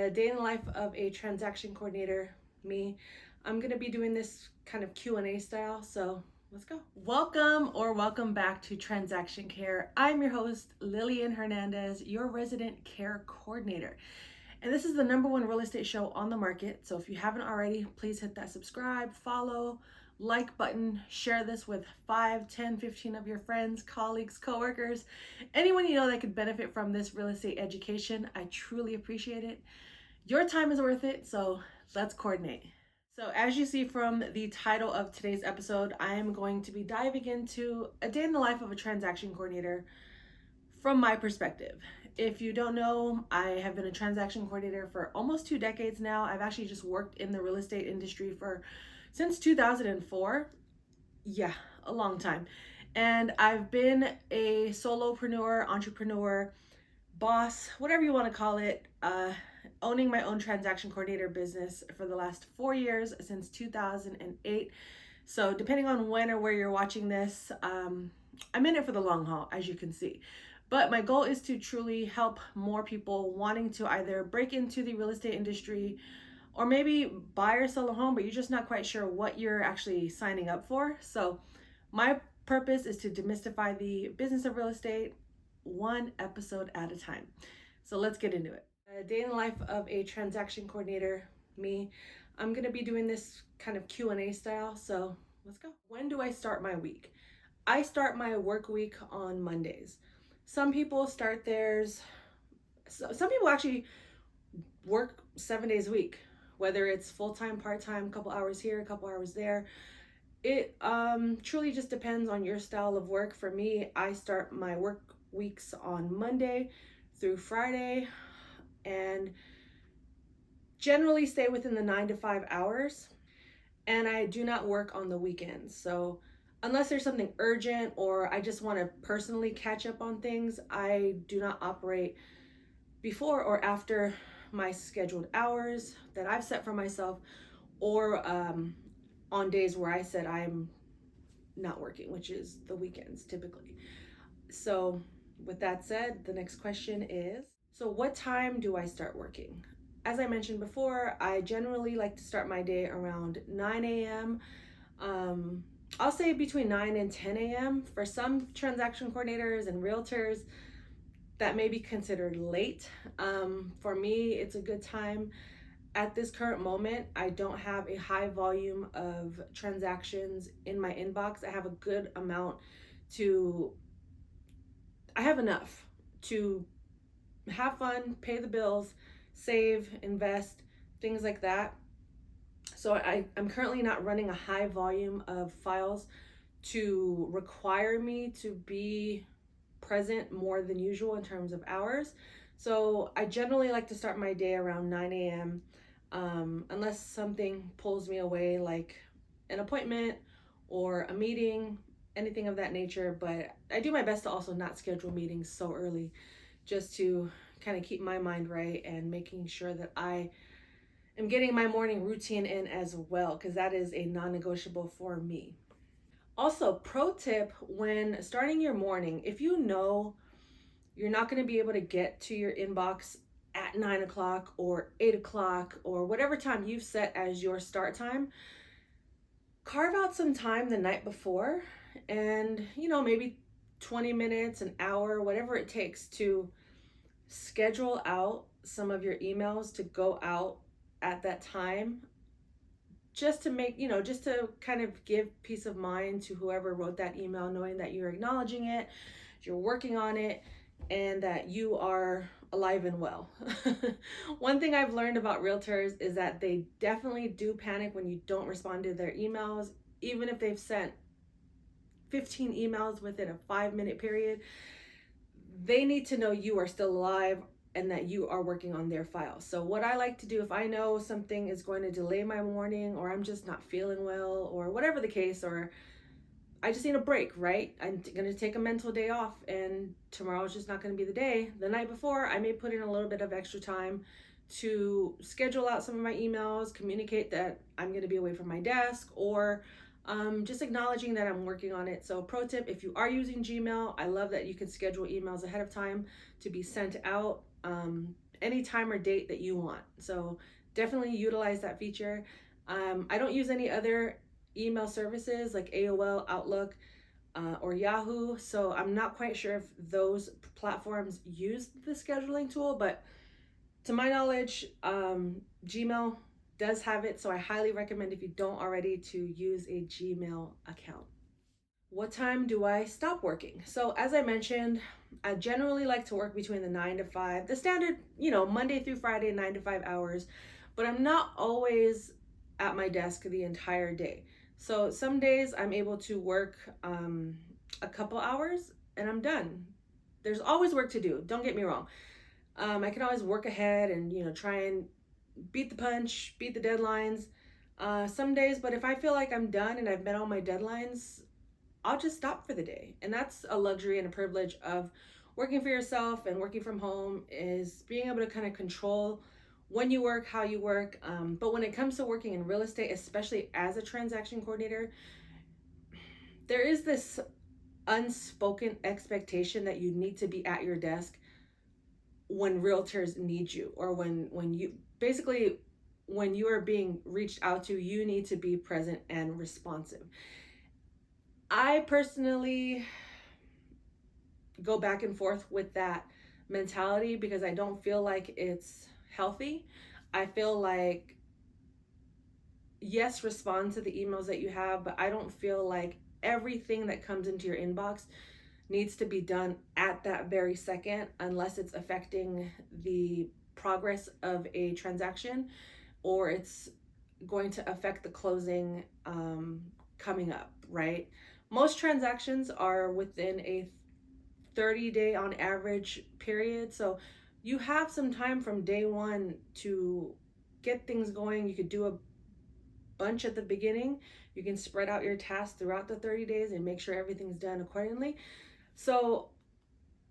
A day in the life of a transaction coordinator, me. I'm going to be doing this kind of Q&A style, so let's go. Welcome back to Transaction Care. I'm your host, Lillian Hernandez, your resident care coordinator. And this is the #1 real estate show on the market. So if you haven't already, please hit that subscribe, follow, like button, share this with 5, 10, 15 of your friends, colleagues, coworkers, anyone you know that could benefit from this real estate education. I truly appreciate it. Your time is worth it, so let's coordinate. So as you see from the title of today's episode, I am going to be diving into a day in the life of a transaction coordinator from my perspective. If you don't know, I have been a transaction coordinator for almost 2 decades now. I've actually just worked in the real estate industry since 2004. Yeah, a long time. And I've been a solopreneur, entrepreneur, boss, whatever you want to call it, owning my own transaction coordinator business for the last 4 years, since 2008. So depending on when or where you're watching this, I'm in it for the long haul, as you can see. But my goal is to truly help more people wanting to either break into the real estate industry or maybe buy or sell a home, but you're just not quite sure what you're actually signing up for. So my purpose is to demystify the business of real estate, one episode at a time. So let's get into it. A day in the life of a transaction coordinator, me. I'm going to be doing this kind of Q&A style, so let's go. When do I start my week? I start my work week on Mondays. Some people start theirs, some people actually work 7 days a week, whether it's full-time, part-time, a couple hours here, a couple hours there. It truly just depends on your style of work. For me, I start my work weeks on Monday through Friday and generally stay within the 9 to 5 hours. And I do not work on the weekends. So unless there's something urgent or I just want to personally catch up on things, I do not operate before or after my scheduled hours that I've set for myself, or on days where I said I'm not working, which is the weekends typically. So with that said, the next question is, so what time do I start working? As I mentioned before, I generally like to start my day around 9 a.m. I'll say between 9 and 10 a.m. For some transaction coordinators and realtors, that may be considered late. For me, it's a good time. At this current moment, I don't have a high volume of transactions in my inbox. I have a good amount I have enough to have fun, pay the bills, save, invest, things like that. So I'm currently not running a high volume of files to require me to be present more than usual in terms of hours. So I generally like to start my day around 9 a.m. Unless something pulls me away, like an appointment or a meeting, anything of that nature. But I do my best to also not schedule meetings so early, just to kind of keep my mind right and making sure that I am getting my morning routine in as well, because that is a non-negotiable for me. Also, pro tip when starting your morning, if you know you're not going to be able to get to your inbox at 9 o'clock or 8 o'clock or whatever time you've set as your start time, carve out some time the night before and, maybe 20 minutes, an hour, whatever it takes to schedule out some of your emails to go out at that time, just to make, just to kind of give peace of mind to whoever wrote that email, knowing that you're acknowledging it, you're working on it, and that you are alive and well. One thing I've learned about realtors is that they definitely do panic when you don't respond to their emails, even if they've sent 15 emails within a 5-minute period. They need to know you are still alive and that you are working on their file. So what I like to do, if I know something is going to delay my morning, or I'm just not feeling well, or whatever the case, or I just need a break, right? I'm going to take a mental day off and tomorrow's just not going to be the day. The night before, I may put in a little bit of extra time to schedule out some of my emails, communicate that I'm going to be away from my desk, or just acknowledging that I'm working on it. So pro tip, if you are using Gmail, I love that you can schedule emails ahead of time to be sent out. any time or date that you want. So definitely utilize that feature. I don't use any other email services like AOL, Outlook, or Yahoo. So I'm not quite sure if those platforms use the scheduling tool, but to my knowledge, Gmail does have it. So I highly recommend, if you don't already, to use a Gmail account. What time do I stop working? So as I mentioned, I generally like to work between the 9 to 5, the standard, Monday through Friday, 9 to 5 hours, but I'm not always at my desk the entire day. So some days I'm able to work a couple hours and I'm done. There's always work to do. Don't get me wrong. I can always work ahead and, try and beat the punch, beat the deadlines some days, but if I feel like I'm done and I've met all my deadlines, I'll just stop for the day. And that's a luxury and a privilege of working for yourself and working from home, is being able to kind of control when you work, how you work. But when it comes to working in real estate, especially as a transaction coordinator, there is this unspoken expectation that you need to be at your desk when realtors need you, or when you basically, when you are being reached out to, you need to be present and responsive. I personally go back and forth with that mentality because I don't feel like it's healthy. I feel like, yes, respond to the emails that you have, but I don't feel like everything that comes into your inbox needs to be done at that very second, unless it's affecting the progress of a transaction or it's going to affect the closing coming up, right? Most transactions are within a 30-day on average period. So you have some time from day one to get things going. You could do a bunch at the beginning. You can spread out your tasks throughout the 30 days and make sure everything's done accordingly. So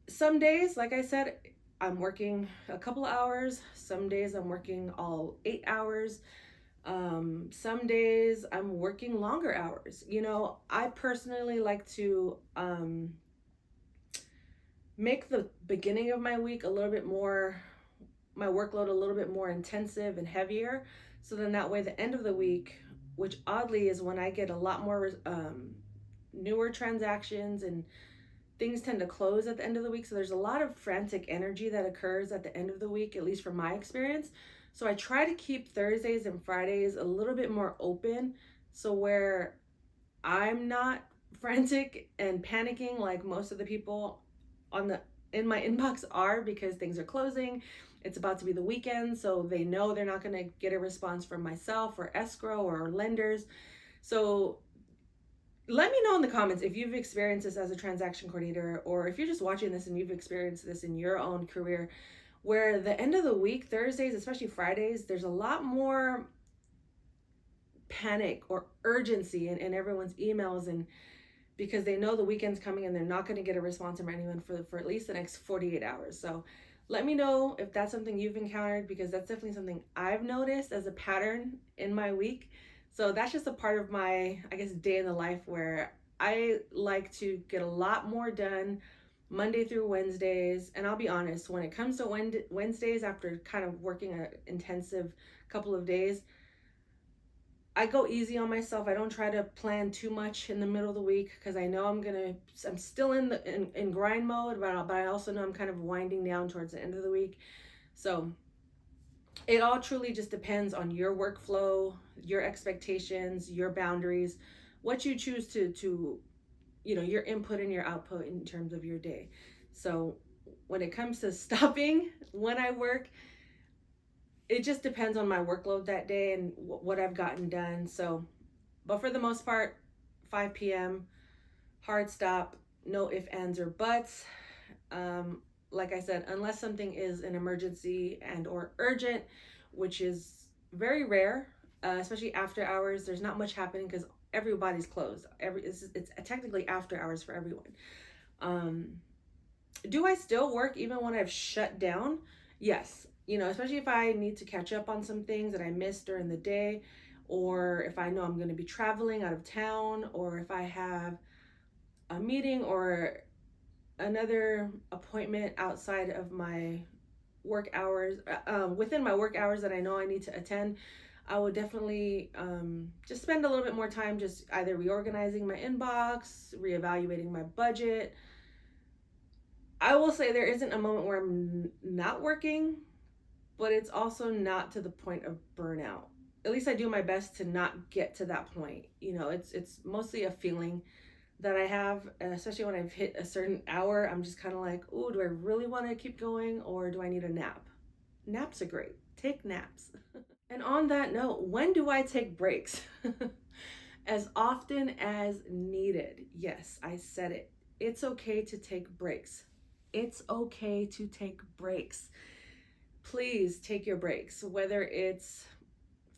some days, like I said, I'm working a couple of hours. Some days I'm working all 8 hours. Some days I'm working longer hours. I personally like to make the beginning of my week a little bit more, my workload a little bit more intensive and heavier. So then that way, the end of the week, which oddly is when I get a lot more newer transactions and things tend to close at the end of the week. So there's a lot of frantic energy that occurs at the end of the week, at least from my experience. So I try to keep Thursdays and Fridays a little bit more open, so where I'm not frantic and panicking like most of the people in my inbox are, because things are closing. It's about to be the weekend, so they know they're not going to get a response from myself or escrow or lenders. So let me know in the comments if you've experienced this as a transaction coordinator, or if you're just watching this and you've experienced this in your own career, where the end of the week, Thursdays, especially Fridays, there's a lot more panic or urgency in everyone's emails, and because they know the weekend's coming and they're not going to get a response from anyone for at least the next 48 hours. So let me know if that's something you've encountered, because that's definitely something I've noticed as a pattern in my week. So that's just a part of my, I guess, day in the life, where I like to get a lot more done Monday through Wednesdays. And I'll be honest, when it comes to Wednesdays, after kind of working an intensive couple of days, I go easy on myself. I don't try to plan too much in the middle of the week, because I know I'm still in grind mode, but I also know I'm kind of winding down towards the end of the week. So it all truly just depends on your workflow, your expectations, your boundaries, what you choose to your input and your output in terms of your day. So when it comes to stopping when I work, it just depends on my workload that day and what I've gotten done. So, but for the most part, 5 p.m., hard stop, no ifs, ands, or buts. Like I said, unless something is an emergency and or urgent, which is very rare, especially after hours. There's not much happening because everybody's closed. It's technically after hours for everyone. Do I still work even when I've shut down? Yes. Especially if I need to catch up on some things that I missed during the day, or if I know I'm going to be traveling out of town, or if I have a meeting or another appointment outside of my work hours, within my work hours that I know I need to attend, I would definitely just spend a little bit more time just either reorganizing my inbox, reevaluating my budget. I will say there isn't a moment where I'm not working, but it's also not to the point of burnout. At least I do my best to not get to that point. It's mostly a feeling that I have, and especially when I've hit a certain hour, I'm just kind of like, "Oh, do I really want to keep going, or do I need a nap?" Naps are great. Take naps. And on that note, when do I take breaks? As often as needed. Yes, I said it. It's okay to take breaks. It's okay to take breaks. Please take your breaks, whether it's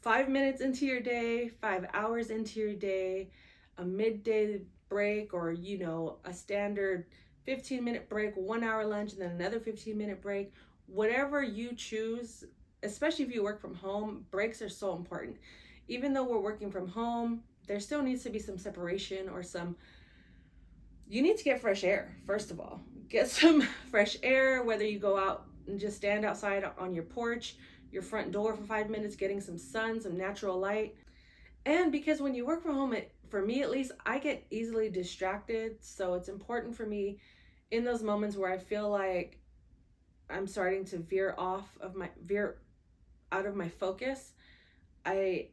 5 minutes into your day, 5 hours into your day, a midday break, or a standard 15-minute break, 1 hour lunch, and then another 15-minute break. Whatever you choose, especially if you work from home, breaks are so important. Even though we're working from home, there still needs to be some separation, or you need to get fresh air. First of all, get some fresh air, whether you go out and just stand outside on your porch, your front door for 5 minutes, getting some sun, some natural light. And because when you work from home, for me at least, I get easily distracted. So it's important for me in those moments where I feel like I'm starting to veer out of my focus. I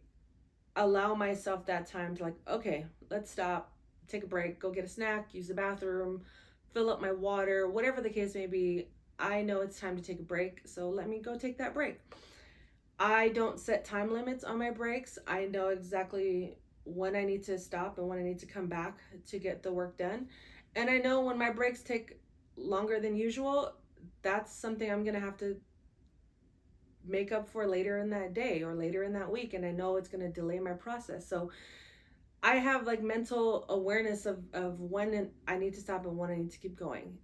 allow myself that time to, like, okay, let's stop, take a break, go get a snack, use the bathroom, fill up my water, whatever the case may be. I know it's time to take a break, so let me go take that break. I don't set time limits on my breaks. I know exactly when I need to stop and when I need to come back to get the work done. And I know when my breaks take longer than usual, that's something I'm going to have to make up for later in that day or later in that week. And I know it's going to delay my process. So I have like mental awareness of when I need to stop and when I need to keep going.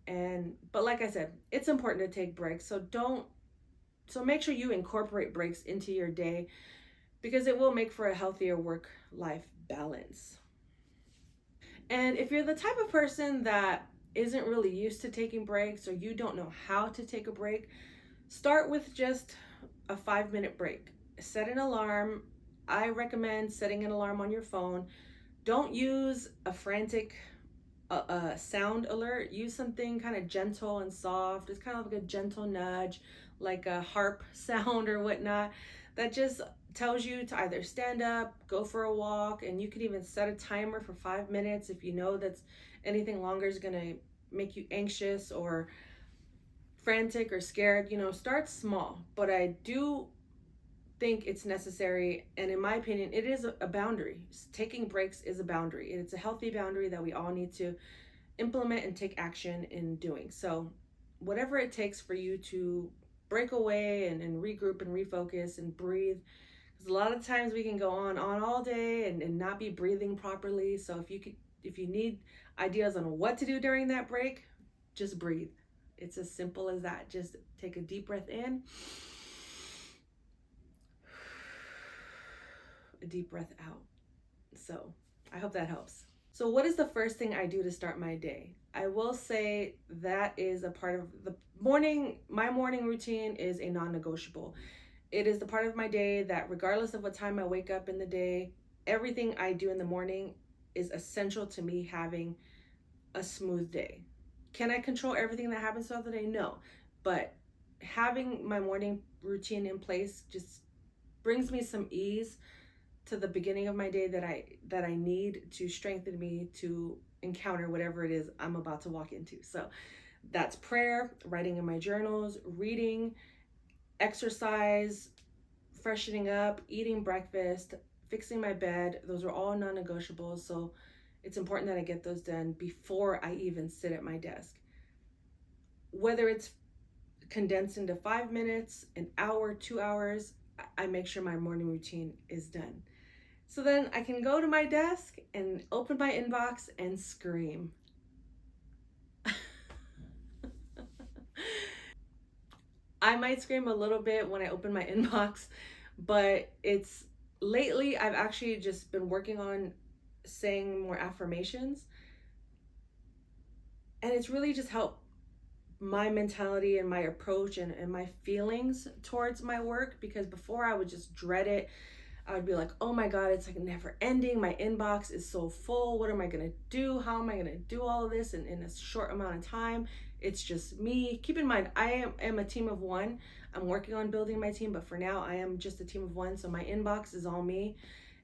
But like I said, it's important to take breaks. So make sure you incorporate breaks into your day, because it will make for a healthier work-life balance. And if you're the type of person that isn't really used to taking breaks, or you don't know how to take a break, start with just a 5-minute break. Set an alarm. I recommend setting an alarm on your phone. Don't use a frantic sound alert. Use something kind of gentle and soft. It's kind of like a gentle nudge, like a harp sound or whatnot, that just tells you to either stand up, go for a walk, and you can even set a timer for 5 minutes if you know that's anything longer is going to make you anxious or frantic or scared. Start small, but I do think it's necessary, and in my opinion, it is a boundary. Taking breaks is a boundary, and it's a healthy boundary that we all need to implement and take action in doing. So whatever it takes for you to break away and regroup and refocus and breathe, because a lot of times we can go on all day and not be breathing properly. So if you need ideas on what to do during that break, just breathe. It's as simple as that. Just take a deep breath in, a deep breath out. So I hope that helps. So what is the first thing I do to start my day? I will say that is a part of the morning. My morning routine is a non-negotiable. It is the part of my day that, regardless of what time I wake up in the day, everything I do in the morning is essential to me having a smooth day. Can I control everything that happens throughout the day? No. But having my morning routine in place just brings me some ease to the beginning of my day that I need to strengthen me to encounter whatever it is I'm about to walk into. So that's prayer, writing in my journals, reading, exercise, freshening up, eating breakfast, fixing my bed. Those are all non-negotiables. So it's important that I get those done before I even sit at my desk. Whether it's condensed into 5 minutes, an hour, 2 hours, I make sure my morning routine is done. So then I can go to my desk and open my inbox and scream. I might scream a little bit when I open my inbox, but lately I've actually just been working on saying more affirmations, and it's really just helped my mentality and my approach and my feelings towards my work, because before I would just dread it. I would be like, oh my God, it's like never ending. My inbox is so full. What am I going to do? How am I going to do all of this in a short amount of time? It's just me. Keep in mind, I am a team of one. I'm working on building my team, but for now, I am just a team of one. So my inbox is all me.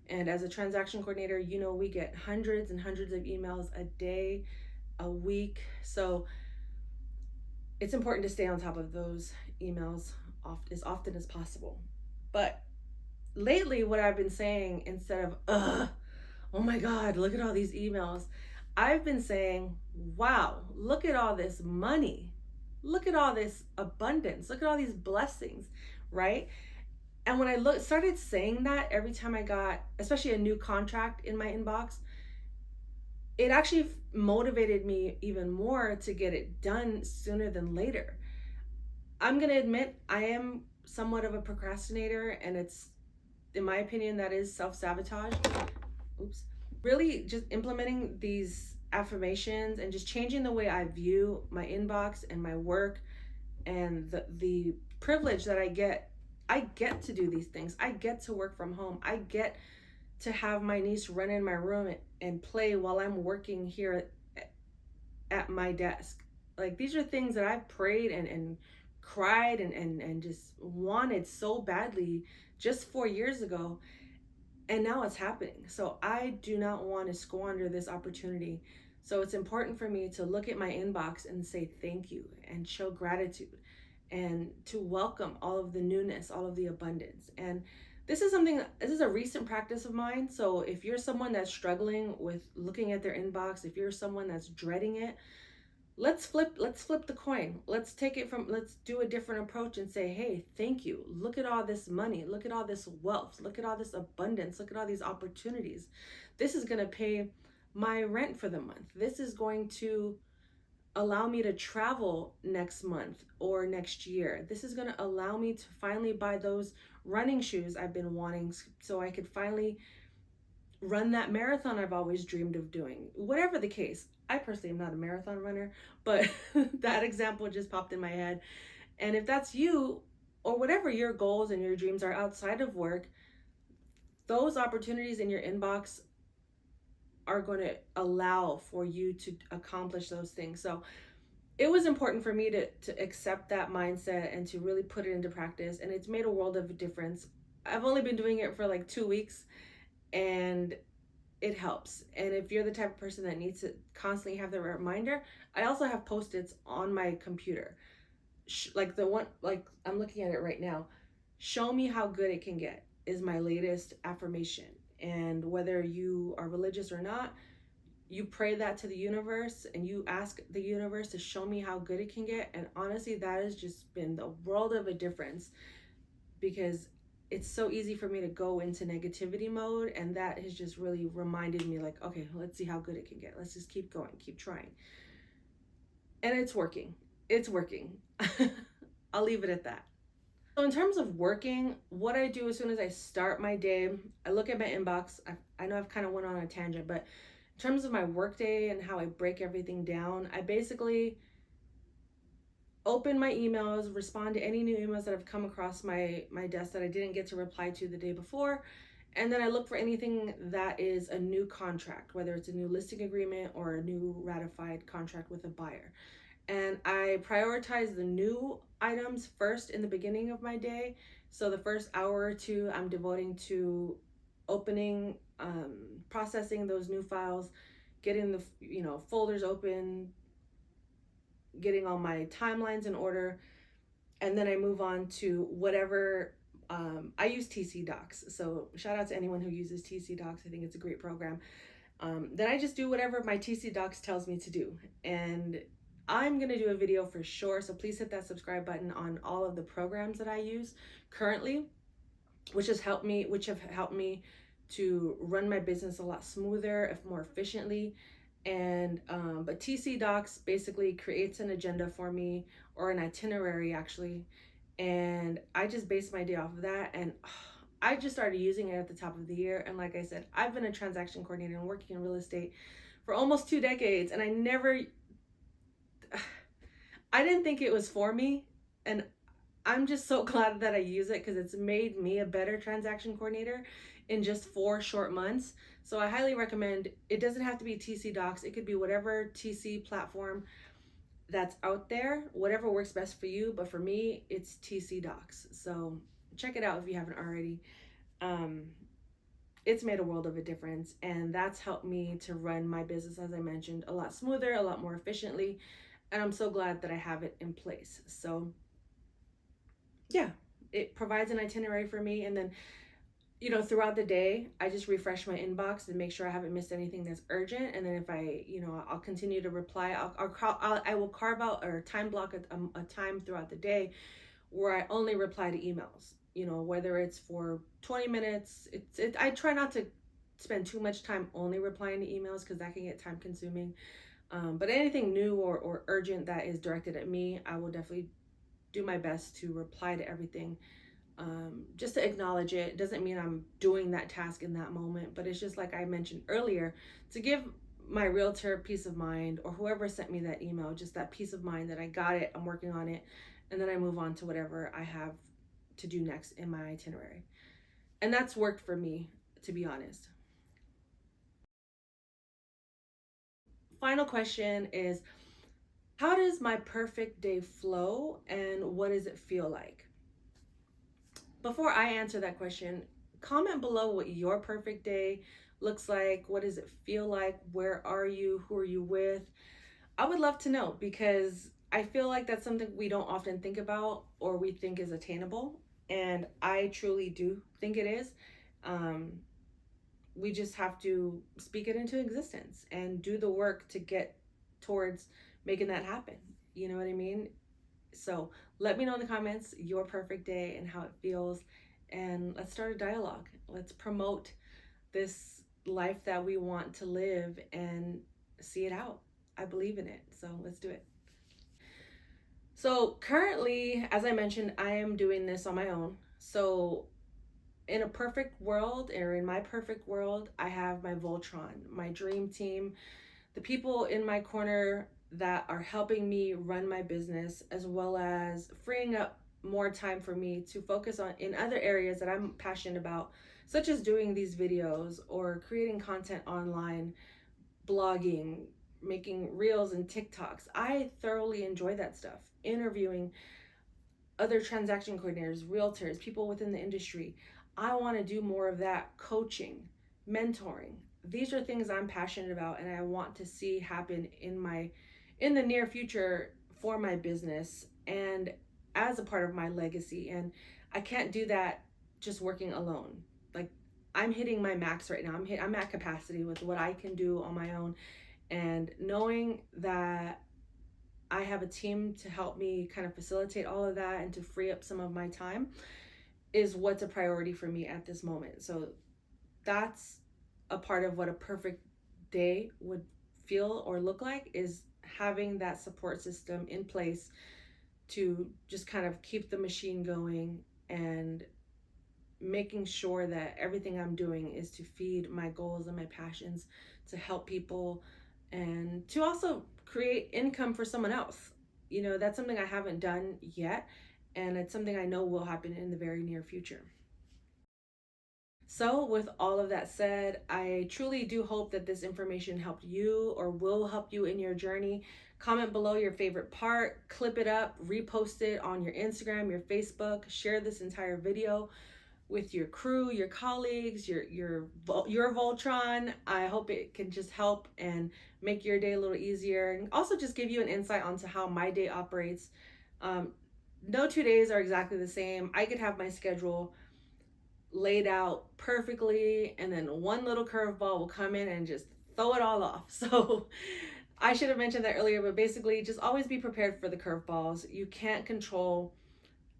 And as a transaction coordinator, you know, we get hundreds and hundreds of emails a day, a week. So it's important to stay on top of those emails as often as possible. But lately, what I've been saying, instead of oh my God, look at all these emails, I've been saying, wow, look at all this money, look at all this abundance, look at all these blessings, right? And when I started saying that every time I got, especially a new contract in my inbox, it actually motivated me even more to get it done sooner than later. I'm gonna admit I am somewhat of a procrastinator, and it's, in my opinion, that is self-sabotage. Oops. Really just implementing these affirmations and just changing the way I view my inbox and my work, and the privilege that I get to do these things. I get to work from home. I get to have my niece run in my room and play while I'm working here at my desk. Like, these are things that I've prayed and cried and just wanted so badly just 4 years ago, and now it's happening. So I do not want to squander this opportunity. So it's important for me to look at my inbox and say thank you and show gratitude and to welcome all of the newness, all of the abundance. And this is a recent practice of mine. So if you're someone that's struggling with looking at their inbox, if you're someone that's dreading it, let's flip the coin. Let's do a different approach and say, hey, thank you. Look at all this money. Look at all this wealth. Look at all this abundance. Look at all these opportunities. This is going to pay my rent for the month. This is going to allow me to travel next month or next year. This is going to allow me to finally buy those running shoes I've been wanting, so I could finally run that marathon I've always dreamed of doing. Whatever the case, I personally am not a marathon runner, but that example just popped in my head. And if that's you, or whatever your goals and your dreams are outside of work, those opportunities in your inbox are going to allow for you to accomplish those things. So it was important for me to accept that mindset and to really put it into practice. And it's made a world of a difference. I've only been doing it for like 2 weeks, and it helps. And if you're the type of person that needs to constantly have the reminder, I also have post-its on my computer. Like the one, like I'm looking at it right now. Show me how good it can get is my latest affirmation. And whether you are religious or not, you pray that to the universe and you ask the universe to show me how good it can get. And honestly, that has just been the world of a difference, because it's so easy for me to go into negativity mode, and that has just really reminded me, like, okay, let's see how good it can get. Let's just keep going, keep trying. And it's working. I'll leave it at that. So in terms of working, what I do as soon as I start my day, I look at my inbox. I know I've kind of went on a tangent, but in terms of my workday and how I break everything down, I basically open my emails, respond to any new emails that have come across my desk that I didn't get to reply to the day before, and then I look for anything that is a new contract, whether it's a new listing agreement or a new ratified contract with a buyer. And I prioritize the new items first in the beginning of my day. So the first hour or two I'm devoting to opening, processing those new files, getting the folders open, getting all my timelines in order, and then I move on to whatever. I use TC Docs, so shout out to anyone who uses TC Docs. I think it's a great program. Then I just do whatever my TC Docs tells me to do, and I'm gonna do a video for sure, so please hit that subscribe button on all of the programs that I use currently, which have helped me to run my business a lot smoother, more efficiently. And but TC Docs basically creates an agenda for me, or an itinerary actually, and I just base my day off of that. And I just started using it at the top of the year, and like I said, I've been a transaction coordinator and working in real estate for almost 2 decades, and I didn't think it was for me, and I'm just so glad that I use it because it's made me a better transaction coordinator in just 4 short months. So I highly recommend. It doesn't have to be TC Docs. It could be whatever TC platform that's out there, whatever works best for you. But for me, it's TC Docs. So check it out if you haven't already. Um, it's made a world of a difference, and that's helped me to run my business, as I mentioned, a lot smoother, a lot more efficiently. And I'm so glad that I have it in place. So yeah, it provides an itinerary for me. And then, throughout the day, I just refresh my inbox and make sure I haven't missed anything that's urgent. And then if I'll continue to reply. I will carve out or time block a time throughout the day where I only reply to emails. Whether it's for 20 minutes. I try not to spend too much time only replying to emails because that can get time consuming. But anything new or urgent that is directed at me, I will definitely do my best to reply to everything, just to acknowledge it. It doesn't mean I'm doing that task in that moment, but it's just like I mentioned earlier, to give my realtor peace of mind, or whoever sent me that email, just that peace of mind that I got it, I'm working on it, and then I move on to whatever I have to do next in my itinerary. And that's worked for me, to be honest. Final question is, how does my perfect day flow and what does it feel like? Before I answer that question, comment below what your perfect day looks like. What does it feel like? Where are you? Who are you with? I would love to know, because I feel like that's something we don't often think about or we think is attainable. And I truly do think it is. Um, we just have to speak it into existence and do the work to get towards making that happen. You know what I mean? So let me know in the comments your perfect day and how it feels. And let's start a dialogue. Let's promote this life that we want to live and see it out. I believe in it. So let's do it. So currently, as I mentioned, I am doing this on my own. So in a perfect world, or in my perfect world, I have my Voltron, my dream team, the people in my corner that are helping me run my business, as well as freeing up more time for me to focus on in other areas that I'm passionate about, such as doing these videos or creating content online, blogging, making reels and TikToks. I thoroughly enjoy that stuff. Interviewing other transaction coordinators, realtors, people within the industry. I want to do more of that. Coaching, mentoring. These are things I'm passionate about and I want to see happen in the near future for my business and as a part of my legacy. And I can't do that just working alone. Like, I'm hitting my max right now. I'm at capacity with what I can do on my own, and knowing that I have a team to help me kind of facilitate all of that and to free up some of my time is what's a priority for me at this moment. So that's a part of what a perfect day would feel or look like, is having that support system in place to just kind of keep the machine going, and making sure that everything I'm doing is to feed my goals and my passions, to help people, and to also create income for someone else. That's something I haven't done yet, and it's something I know will happen in the very near future. So, with all of that said, I truly do hope that this information helped you or will help you in your journey. Comment below your favorite part, clip it up, repost it on your Instagram, your Facebook, share this entire video with your crew, your colleagues, your Voltron. I hope it can just help and make your day a little easier, and also just give you an insight onto how my day operates. No 2 days are exactly the same. I could have my schedule laid out perfectly, and then one little curveball will come in and just throw it all off. So I should have mentioned that earlier, but basically, just always be prepared for the curveballs. You can't control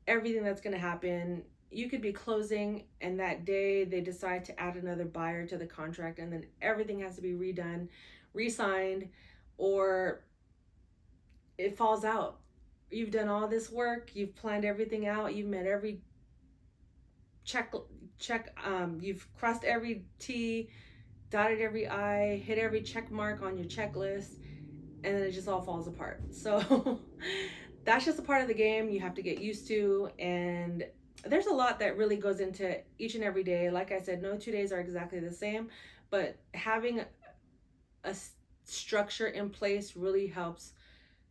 everything that's going to happen. You could be closing, and that day they decide to add another buyer to the contract, and then everything has to be redone, re-signed, or it falls out. You've done all this work, you've planned everything out, you've met every check, you've crossed every T, dotted every I, hit every check mark on your checklist, and then it just all falls apart. So that's just a part of the game you have to get used to. And there's a lot that really goes into each and every day. Like I said, no 2 days are exactly the same, but having a structure in place really helps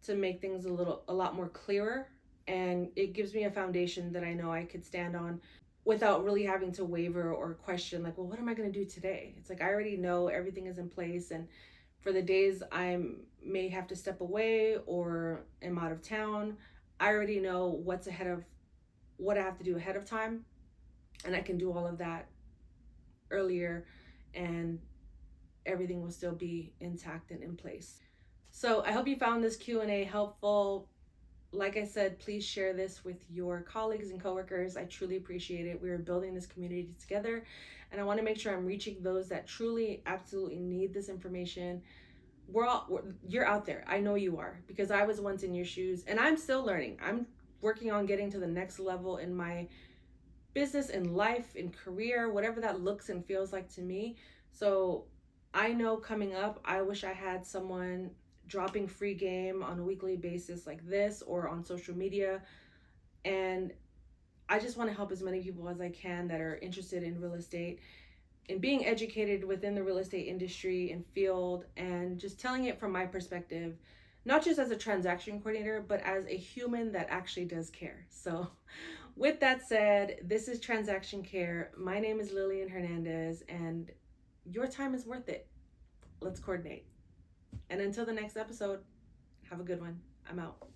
to make things a lot more clearer, and it gives me a foundation that I know I could stand on without really having to waver or question, like, well, what am I going to do today? It's like I already know everything is in place, and for the days I may have to step away or am out of town, I already know what I have to do ahead of time, and I can do all of that earlier, and everything will still be intact and in place. So I hope you found this Q&A helpful. Like I said, please share this with your colleagues and coworkers. I truly appreciate it. We are building this community together, and I want to make sure I'm reaching those that truly, absolutely need this information. You're out there. I know you are, because I was once in your shoes, and I'm still learning. I'm working on getting to the next level in my business, in life, in career, whatever that looks and feels like to me. So I know coming up, I wish I had someone dropping free game on a weekly basis like this, or on social media. And I just want to help as many people as I can that are interested in real estate, in being educated within the real estate industry and field, and just telling it from my perspective, not just as a transaction coordinator, but as a human that actually does care. So with that said, this is Transaction Care. My name is Lillian Hernandez, and your time is worth it. Let's coordinate. And until the next episode, have a good one. I'm out.